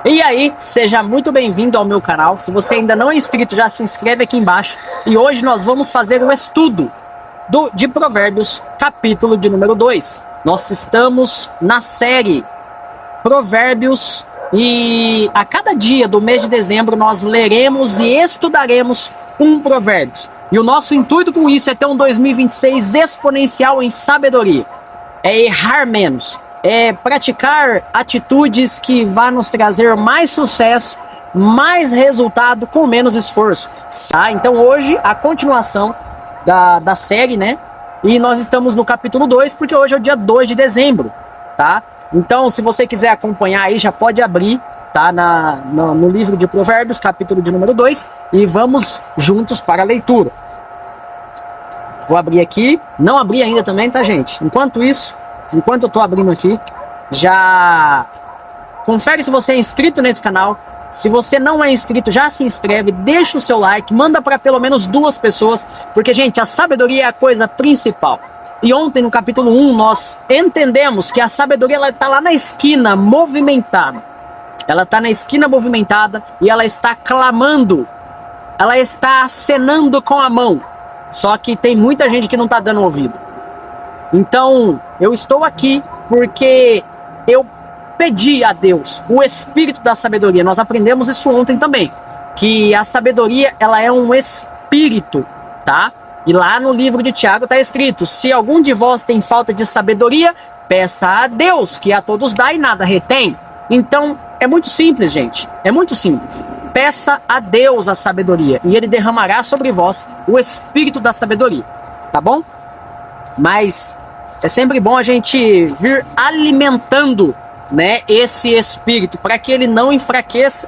E aí, seja muito bem-vindo ao meu canal. Se você ainda não é inscrito, já se inscreve aqui embaixo. E hoje nós vamos fazer um estudo de Provérbios, capítulo de número 2. Nós estamos na série Provérbios e a cada dia do mês de dezembro nós leremos e estudaremos um Provérbios. E o nosso intuito com isso é ter um 2026 exponencial em sabedoria. É errar menos. É praticar atitudes que vão nos trazer mais sucesso, mais resultado com menos esforço. Tá? Então hoje a continuação da série, né? E nós estamos no capítulo 2, porque hoje é o dia 2 de dezembro, tá? Então se você quiser acompanhar aí, já pode abrir, tá? No livro de Provérbios, capítulo de número 2, e vamos juntos para a leitura. Vou abrir aqui, não abri ainda também, tá, gente? Enquanto eu tô abrindo aqui, já confere se você é inscrito nesse canal. Se você não é inscrito, já se inscreve, deixa o seu like, manda para pelo menos 2 pessoas, porque, gente, a sabedoria é a coisa principal. E ontem, no capítulo 1, nós entendemos que a sabedoria ela tá lá na esquina, movimentada. Ela tá na esquina movimentada e ela está clamando, ela está acenando com a mão. Só que tem muita gente que não tá dando ouvido. Então, eu estou aqui porque eu pedi a Deus o espírito da sabedoria. Nós aprendemos isso ontem também, que a sabedoria ela é um espírito, tá? E lá no livro de Tiago está escrito: se algum de vós tem falta de sabedoria, peça a Deus, que a todos dá e nada retém. Então, é muito simples, gente. É muito simples. Peça a Deus a sabedoria e Ele derramará sobre vós o espírito da sabedoria, tá bom? Mas é sempre bom a gente vir alimentando, né, esse espírito para que ele não enfraqueça.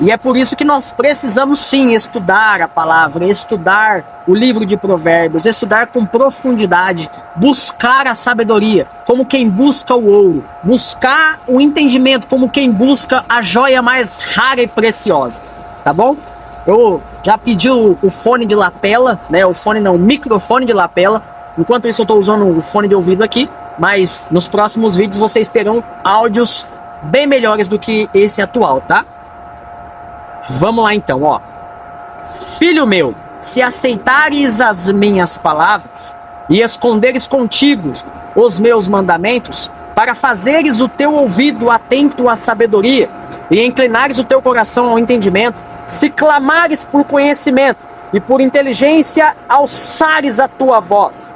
E é por isso que nós precisamos sim estudar a palavra, estudar o livro de Provérbios, estudar com profundidade, buscar a sabedoria como quem busca o ouro, buscar o entendimento como quem busca a joia mais rara e preciosa, tá bom? Eu já pedi o fone de lapela, né, o microfone de lapela. Enquanto isso eu estou usando o fone de ouvido aqui, mas nos próximos vídeos vocês terão áudios bem melhores do que esse atual, tá? Vamos lá então, ó. Filho meu, se aceitares as minhas palavras e esconderes contigo os meus mandamentos, para fazeres o teu ouvido atento à sabedoria e inclinares o teu coração ao entendimento, se clamares por conhecimento e por inteligência alçares a tua voz,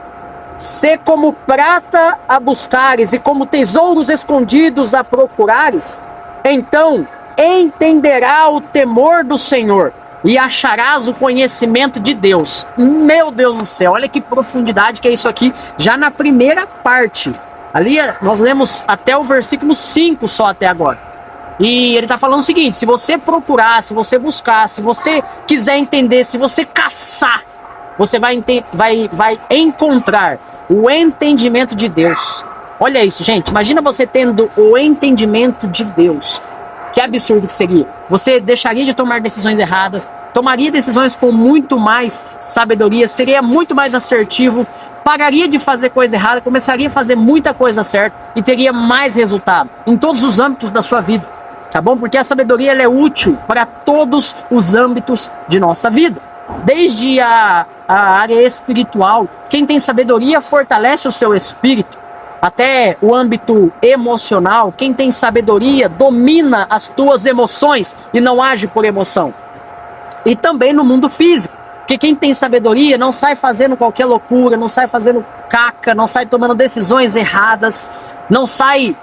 se como prata a buscares e como tesouros escondidos a procurares, então entenderá o temor do Senhor e acharás o conhecimento de Deus. Meu Deus do céu, olha que profundidade que é isso aqui, já na primeira parte. Ali nós lemos até o versículo 5 só até agora. E ele está falando o seguinte: se você procurar, se você buscar, se você quiser entender, se você caçar, você vai encontrar o entendimento de Deus. Olha isso, gente. Imagina você tendo o entendimento de Deus. Que absurdo que seria. Você deixaria de tomar decisões erradas, tomaria decisões com muito mais sabedoria, seria muito mais assertivo, pararia de fazer coisa errada, começaria a fazer muita coisa certa e teria mais resultado em todos os âmbitos da sua vida. Tá bom? Porque a sabedoria ela é útil para todos os âmbitos de nossa vida. Desde a área espiritual, quem tem sabedoria fortalece o seu espírito. Até o âmbito emocional, quem tem sabedoria domina as tuas emoções e não age por emoção. E também no mundo físico, porque quem tem sabedoria não sai fazendo qualquer loucura, não sai fazendo caca, não sai tomando decisões erradas, não sai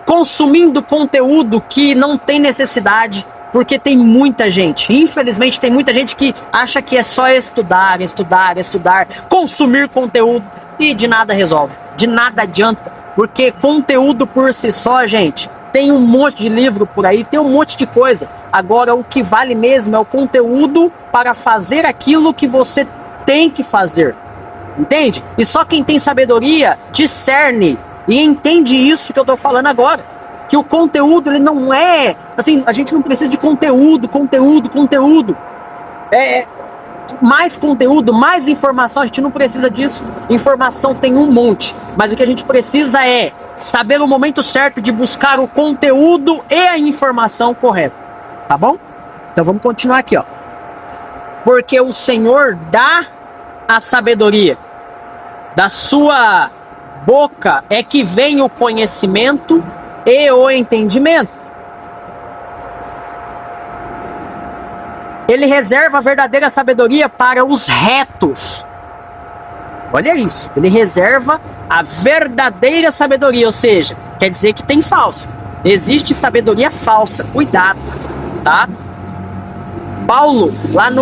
consumindo conteúdo que não tem necessidade. Porque tem muita gente, infelizmente tem muita gente que acha que é só estudar, consumir conteúdo e de nada resolve, de nada adianta. Porque conteúdo por si só, gente, tem um monte de livro por aí, tem um monte de coisa. Agora o que vale mesmo é o conteúdo para fazer aquilo que você tem que fazer, entende? E só quem tem sabedoria discerne e entende isso que eu tô falando agora. Que o conteúdo, ele não é... Assim, a gente não precisa de conteúdo. Mais conteúdo, mais informação, a gente não precisa disso. Informação tem um monte. Mas o que a gente precisa é saber o momento certo de buscar o conteúdo e a informação correta. Tá bom? Então vamos continuar aqui, ó. Porque o Senhor dá a sabedoria. Da sua boca é que vem o conhecimento e o entendimento. Ele reserva a verdadeira sabedoria para os retos. Olha isso. Ele reserva a verdadeira sabedoria, ou seja, quer dizer que tem falsa. Existe sabedoria falsa. Cuidado, tá? Paulo, lá em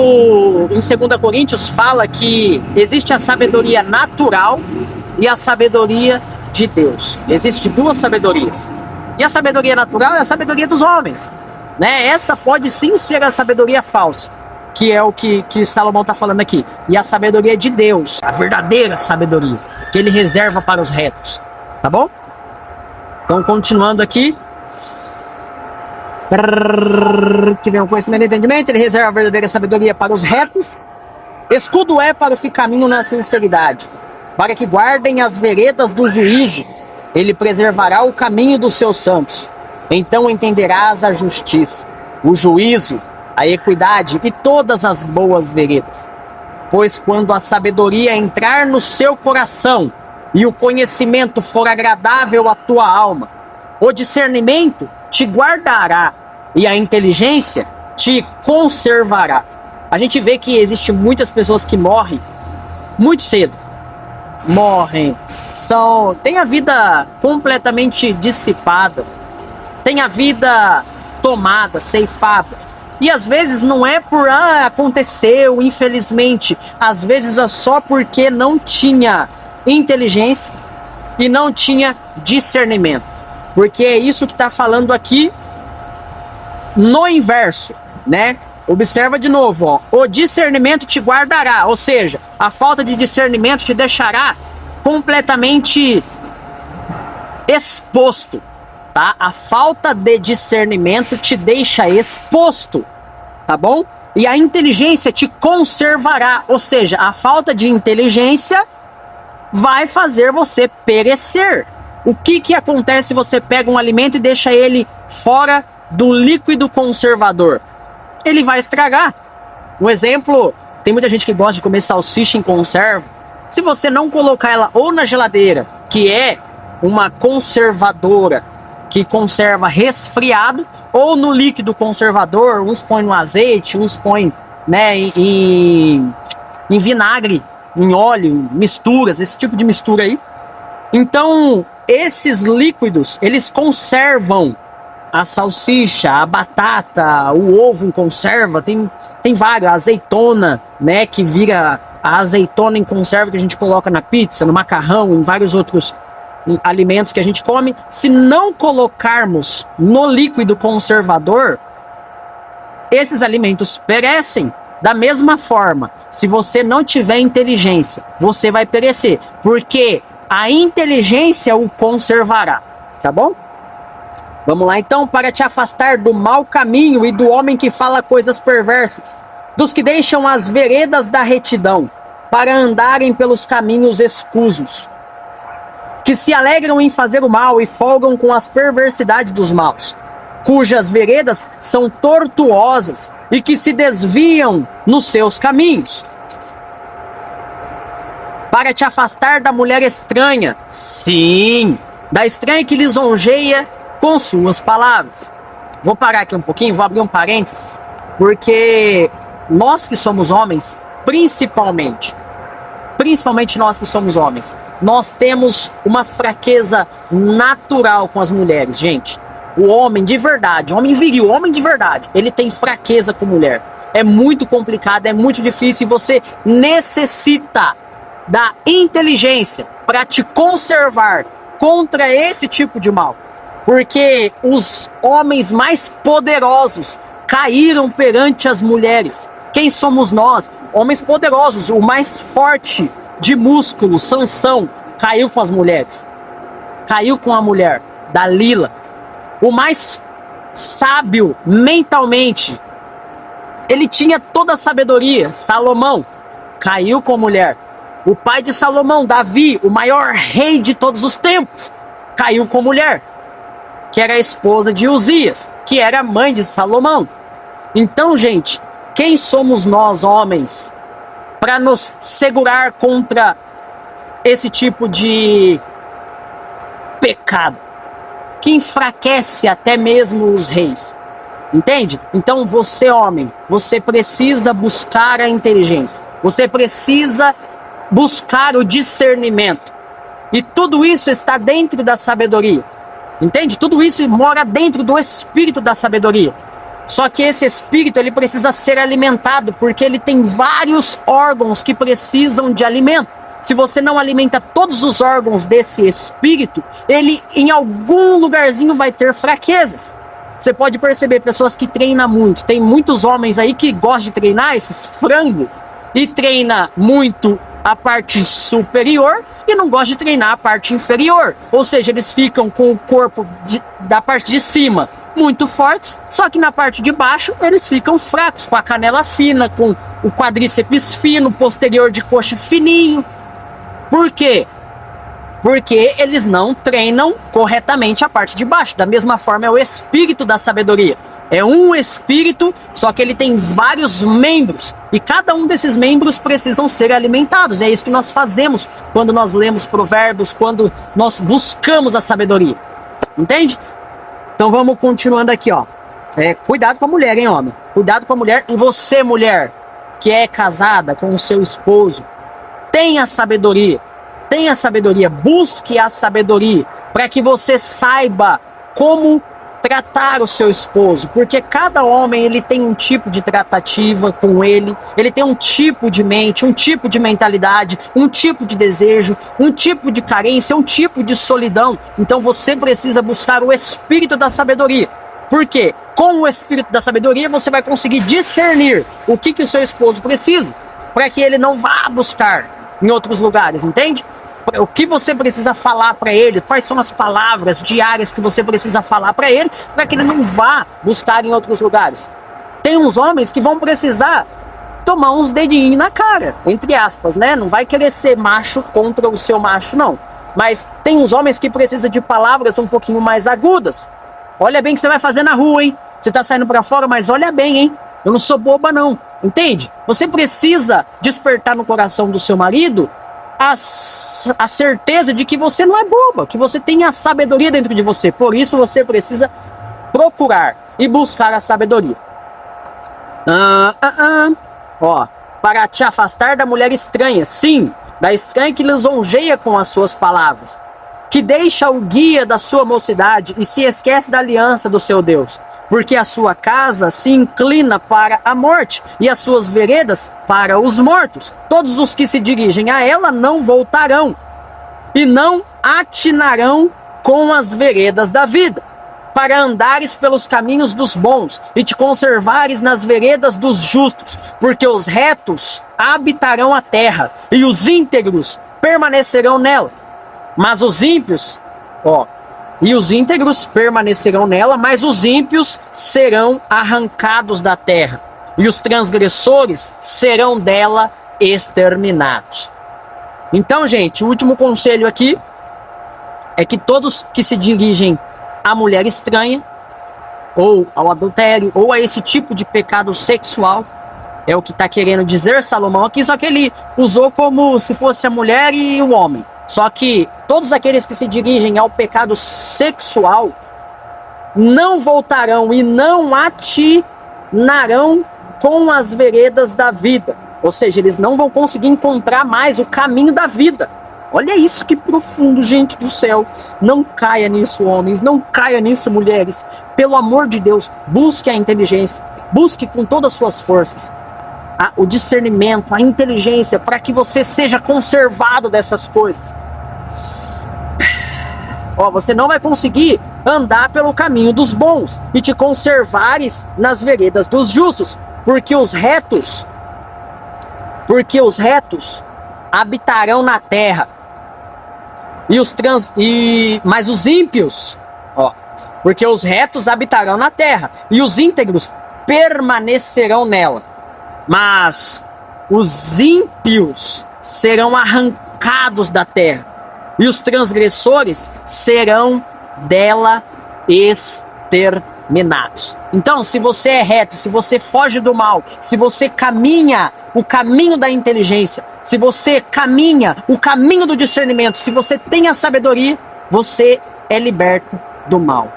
2 Coríntios, fala que existe a sabedoria natural e a sabedoria de Deus. Existem duas sabedorias. E a sabedoria natural é a sabedoria dos homens, né? Essa pode sim ser a sabedoria falsa, que é o que Salomão está falando aqui. E a sabedoria de Deus, a verdadeira sabedoria, que ele reserva para os retos. Tá bom? Então, continuando aqui. Que vem o conhecimento e entendimento, ele reserva a verdadeira sabedoria para os retos. Escudo é para os que caminham na sinceridade, para que guardem as veredas do juízo. Ele preservará o caminho dos seus santos. Então entenderás a justiça, o juízo, a equidade e todas as boas veredas. Pois quando a sabedoria entrar no seu coração e o conhecimento for agradável à tua alma, o discernimento te guardará e a inteligência te conservará. A gente vê que existe muitas pessoas que morrem muito cedo. Tem a vida completamente dissipada, tem a vida tomada, ceifada. E às vezes não é por aconteceu, infelizmente. Às vezes é só porque não tinha inteligência e não tinha discernimento. Porque é isso que está falando aqui no inverso, né? Observa de novo, ó. O discernimento te guardará, ou seja, a falta de discernimento te deixará completamente exposto, tá? A falta de discernimento te deixa exposto, tá bom? E a inteligência te conservará, ou seja, a falta de inteligência vai fazer você perecer. O que acontece se você pega um alimento e deixa ele fora do líquido conservador? Ele vai estragar. Um exemplo, tem muita gente que gosta de comer salsicha em conserva. Se você não colocar ela ou na geladeira, que é uma conservadora que conserva resfriado, ou no líquido conservador, uns põem no azeite, uns põem, né, em vinagre, em óleo, misturas, esse tipo de mistura aí. Então, esses líquidos, eles conservam a salsicha, a batata, o ovo em conserva, tem vários, a azeitona, né, que vira a azeitona em conserva que a gente coloca na pizza, no macarrão, em vários outros alimentos que a gente come. Se não colocarmos no líquido conservador, esses alimentos perecem. Da mesma forma, se você não tiver inteligência, você vai perecer, porque a inteligência o conservará, tá bom? Vamos lá então, para te afastar do mau caminho e do homem que fala coisas perversas, dos que deixam as veredas da retidão, para andarem pelos caminhos escusos, que se alegram em fazer o mal e folgam com as perversidades dos maus, cujas veredas são tortuosas e que se desviam nos seus caminhos. Para te afastar da mulher estranha, sim, da estranha que lisonjeia com suas palavras. Vou parar aqui um pouquinho, vou abrir um parênteses, porque nós que somos homens, principalmente nós que somos homens, nós temos uma fraqueza natural com as mulheres, gente. O homem de verdade, homem viril, homem de verdade, ele tem fraqueza com mulher. É muito complicado, é muito difícil e você necessita da inteligência para te conservar contra esse tipo de mal. Porque os homens mais poderosos caíram perante as mulheres. Quem somos nós? Homens poderosos. O mais forte de músculo, Sansão, caiu com as mulheres. Caiu com a mulher, Dalila. O mais sábio mentalmente, ele tinha toda a sabedoria, Salomão, caiu com a mulher. O pai de Salomão, Davi, o maior rei de todos os tempos, caiu com mulher, que era a esposa de Uzias, que era a mãe de Salomão. Então, gente, quem somos nós, homens, para nos segurar contra esse tipo de pecado, que enfraquece até mesmo os reis? Entende? Então você, homem, você precisa buscar a inteligência, você precisa buscar o discernimento, e tudo isso está dentro da sabedoria. Entende? Tudo isso mora dentro do espírito da sabedoria. Só que esse espírito, ele precisa ser alimentado, porque ele tem vários órgãos que precisam de alimento. Se você não alimenta todos os órgãos desse espírito, ele em algum lugarzinho vai ter fraquezas. Você pode perceber pessoas que treinam muito. Tem muitos homens aí que gostam de treinar esses frangos e treina muito a parte superior e não gosta de treinar a parte inferior. Ou seja, eles ficam com o corpo da parte de cima muito fortes, só que na parte de baixo eles ficam fracos, com a canela fina, com o quadríceps fino, o posterior de coxa fininho. Por quê? Porque eles não treinam corretamente a parte de baixo. Da mesma forma é o espírito da sabedoria. É um espírito, só que ele tem vários membros. E cada um desses membros precisam ser alimentados. É isso que nós fazemos quando nós lemos provérbios, quando nós buscamos a sabedoria. Entende? Então vamos continuando aqui, ó. Cuidado com a mulher, hein, homem? Cuidado com a mulher. E você, mulher, que é casada com o seu esposo, tenha sabedoria. Tenha sabedoria, busque a sabedoria, para que você saiba como tratar o seu esposo, porque cada homem ele tem um tipo de tratativa com ele tem um tipo de mente, um tipo de mentalidade, um tipo de desejo, um tipo de carência, um tipo de solidão. Então você precisa buscar o espírito da sabedoria, porque com o espírito da sabedoria você vai conseguir discernir o que o seu esposo precisa, para que ele não vá buscar em outros lugares, entende? O que você precisa falar para ele, quais são as palavras diárias que você precisa falar para ele, para que ele não vá buscar em outros lugares. Tem uns homens que vão precisar tomar uns dedinhos na cara, entre aspas, né? Não vai querer ser macho contra o seu macho, não. Mas tem uns homens que precisam de palavras um pouquinho mais agudas. Olha bem o que você vai fazer na rua, hein? Você tá saindo para fora, mas olha bem, hein? Eu não sou boba, não. Entende? Você precisa despertar no coração do seu marido a certeza de que você não é boba, que você tem a sabedoria dentro de você. Por isso você precisa procurar e buscar a sabedoria. Ó, para te afastar da mulher estranha, sim, da estranha que lisonjeia com as suas palavras, que deixa o guia da sua mocidade e se esquece da aliança do seu Deus, porque a sua casa se inclina para a morte e as suas veredas para os mortos. Todos os que se dirigem a ela não voltarão e não atinarão com as veredas da vida, para andares pelos caminhos dos bons e te conservares nas veredas dos justos, porque os retos habitarão a terra e os íntegros permanecerão nela. Mas os ímpios, e os íntegros permanecerão nela, mas os ímpios serão arrancados da terra, e os transgressores serão dela exterminados. Então, gente, o último conselho aqui é que todos que se dirigem à mulher estranha, ou ao adultério, ou a esse tipo de pecado sexual, é o que está querendo dizer Salomão aqui, só que ele usou como se fosse a mulher e o homem. Só que todos aqueles que se dirigem ao pecado sexual não voltarão e não atinarão com as veredas da vida. Ou seja, eles não vão conseguir encontrar mais o caminho da vida. Olha isso, que profundo, gente do céu. Não caia nisso, homens. Não caia nisso, mulheres. Pelo amor de Deus, busque a inteligência. Busque com todas as suas forças o discernimento, a inteligência, para que você seja conservado dessas coisas. Você não vai conseguir andar pelo caminho dos bons e te conservares nas veredas dos justos, porque os retos habitarão na terra mas os ímpios, porque os retos habitarão na terra e os íntegros permanecerão nela. Mas os ímpios serão arrancados da terra e os transgressores serão dela exterminados. Então, se você é reto, se você foge do mal, se você caminha o caminho da inteligência, se você caminha o caminho do discernimento, se você tem a sabedoria, você é liberto do mal.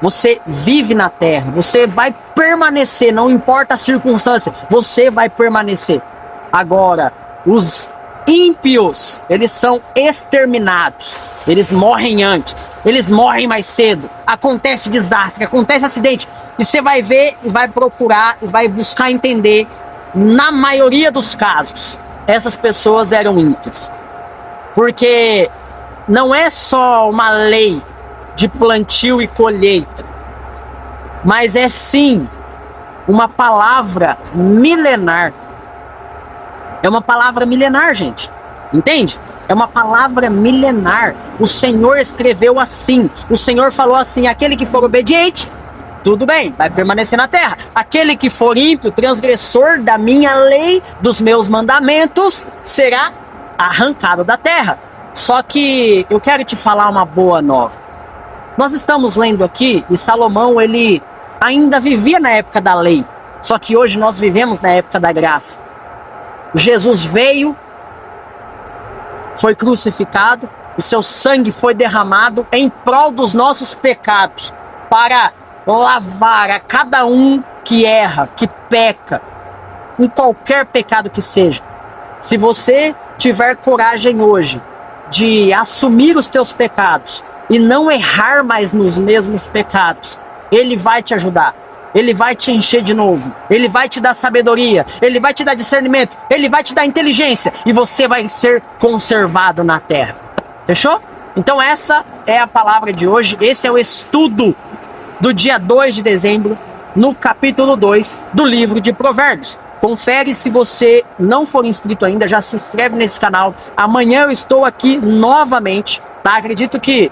Você vive na terra, você vai permanecer, não importa a circunstância, você vai permanecer. Agora, os ímpios, eles são exterminados, eles morrem antes, eles morrem mais cedo, acontece desastre, acontece acidente, e você vai ver e vai procurar e vai buscar entender, na maioria dos casos, essas pessoas eram ímpias, porque não é só uma lei de plantio e colheita, mas é sim uma palavra milenar. É uma palavra milenar, gente. Entende? É uma palavra milenar. O Senhor escreveu assim. O Senhor falou assim: aquele que for obediente, tudo bem, vai permanecer na terra. Aquele que for ímpio, transgressor da minha lei, dos meus mandamentos, será arrancado da terra. Só que eu quero te falar uma boa nova. Nós estamos lendo aqui, e Salomão, ele ainda vivia na época da lei. Só que hoje nós vivemos na época da graça. Jesus veio, foi crucificado, o seu sangue foi derramado em prol dos nossos pecados, para lavar a cada um que erra, que peca, em qualquer pecado que seja. Se você tiver coragem hoje de assumir os teus pecados e não errar mais nos mesmos pecados, Ele vai te ajudar. Ele vai te encher de novo. Ele vai te dar sabedoria. Ele vai te dar discernimento. Ele vai te dar inteligência. E você vai ser conservado na terra. Fechou? Então essa é a palavra de hoje. Esse é o estudo do dia 2 de dezembro, no capítulo 2 do livro de Provérbios. Confere, se você não for inscrito ainda, já se inscreve nesse canal. Amanhã eu estou aqui novamente, tá? Acredito que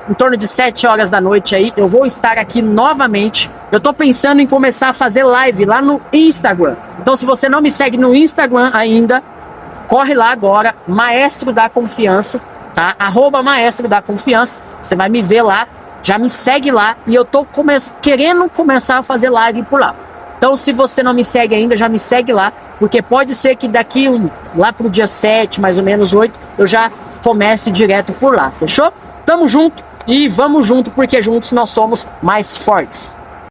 em torno de 7 horas da noite aí, eu vou estar aqui novamente. Eu tô pensando em começar a fazer live lá no Instagram. Então, se você não me segue no Instagram ainda, corre lá agora, Maestro da Confiança, tá? @Maestro da Confiança. Você vai me ver lá, já me segue lá, e eu tô querendo começar a fazer live por lá. Então, se você não me segue ainda, já me segue lá, porque pode ser que daqui lá pro dia 7, mais ou menos 8, eu já comece direto por lá, fechou? Tamo junto. E vamos junto, porque juntos nós somos mais fortes.